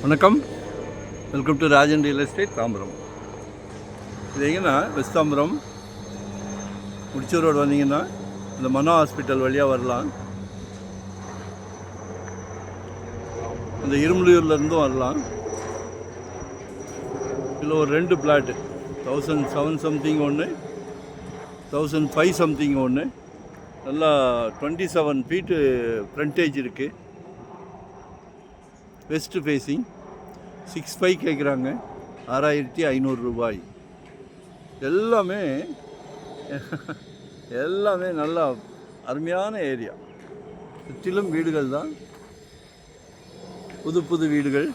வணக்கம், welcome to Rajan real estate Tambaram. இது எங்கன்னா வெஸ்ட் தாம்பரம் முடிச்சூர் ரோடு வந்தீங்கன்னா இந்த மனோ ஹாஸ்பிட்டல் வழியாக வரலாம். இந்த இரும்புலியூர்லேருந்தும் வரலாம். இதில் ஒரு 2 பிளாட்டு 1007 சம்திங் ஒன்று, 1005 சம்திங் ஒன்று. நல்லா 27 ஃபீட்டு ஃப்ரண்டேஜ் இருக்குது. வெஸ்ட் ஃபேஸிங் 6.5 கேட்குறாங்க. 6500 ரூபாய். எல்லாமே நல்லா அருமையான ஏரியா. சுற்றிலும் வீடுகள் தான், புது வீடுகள்.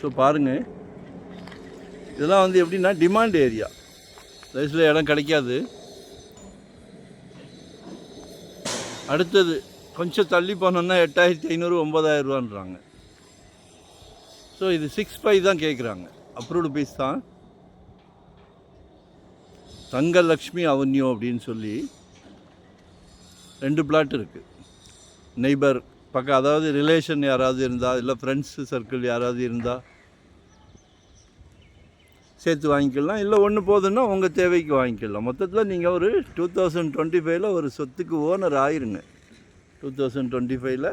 ஸோ பாருங்கள், இதெல்லாம் வந்து எப்படின்னா டிமாண்ட் ஏரியா. வயசில் இடம் கிடைக்காது. அடுத்தது கொஞ்சம் தள்ளி போனோன்னா 8500 9000 ரூபான்றாங்க. ஸோ இது 6.5 தான் கேட்குறாங்க. அப்ரூவ்டு பீஸ் தான். தங்கலக்ஷ்மி அவென்யூ அப்படின்னு சொல்லி 2 பிளாட் இருக்குது. நெய்பர் பக்கம், அதாவது ரிலேஷன் யாராவது இருந்தால், இல்லை ஃப்ரெண்ட்ஸு சர்க்கிள் யாராவது இருந்தால் சேர்த்து வாங்கிக்கலாம். இல்லை ஒன்று போதுன்னா உங்கள் தேவைக்கு வாங்கிக்கலாம். மொத்தத்தில் நீங்கள் ஒரு 2025 ஒரு சொத்துக்கு ஓனர் ஆயிருங்க. 2025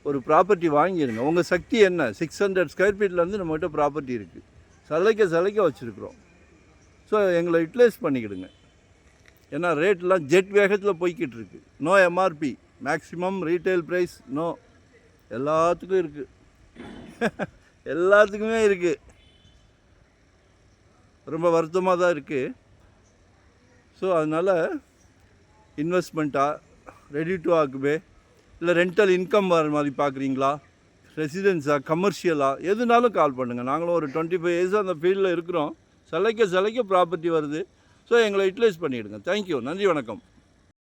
ஒரு ப்ராப்பர்ட்டி வாங்கிடுங்க. உங்கள் சக்தி என்ன? 600 ஸ்கொயர் ஃபீட்லேருந்து நம்மகிட்ட ப்ராப்பர்ட்டி இருக்குது. சலைக்க வச்சுருக்குறோம். ஸோ எங்களை யூட்டிலைஸ் பண்ணிக்கிடுங்க. ஏன்னா ரேட்லாம் ஜெட் வேகத்தில் போய்கிட்டு இருக்கு. No MRP, maximum retail price no. எல்லாத்துக்கும் இருக்குது. எல்லாத்துக்குமே இருக்குது. ரொம்ப வருத்தமாக தான் இருக்குது. ஸோ அதனால் இன்வெஸ்ட்மெண்ட்டாக, ரெடி டு ஆக்குபே, இல்லை ரெண்டல் இன்கம் வர மாதிரி பார்க்குறீங்களா, ரெசிடென்ஸாக, கமர்ஷியலாக, எதுனாலும் கால் பண்ணுங்கள். நாங்களும் ஒரு 25 இயர்ஸ் அந்த ஃபீல்டில் இருக்கிறோம். சலைக்க ப்ராப்பர்ட்டி வருது. ஸோ எங்களை யூட்டிலைஸ் பண்ணிவிடுங்க. தேங்க்யூ. நன்றி, வணக்கம்.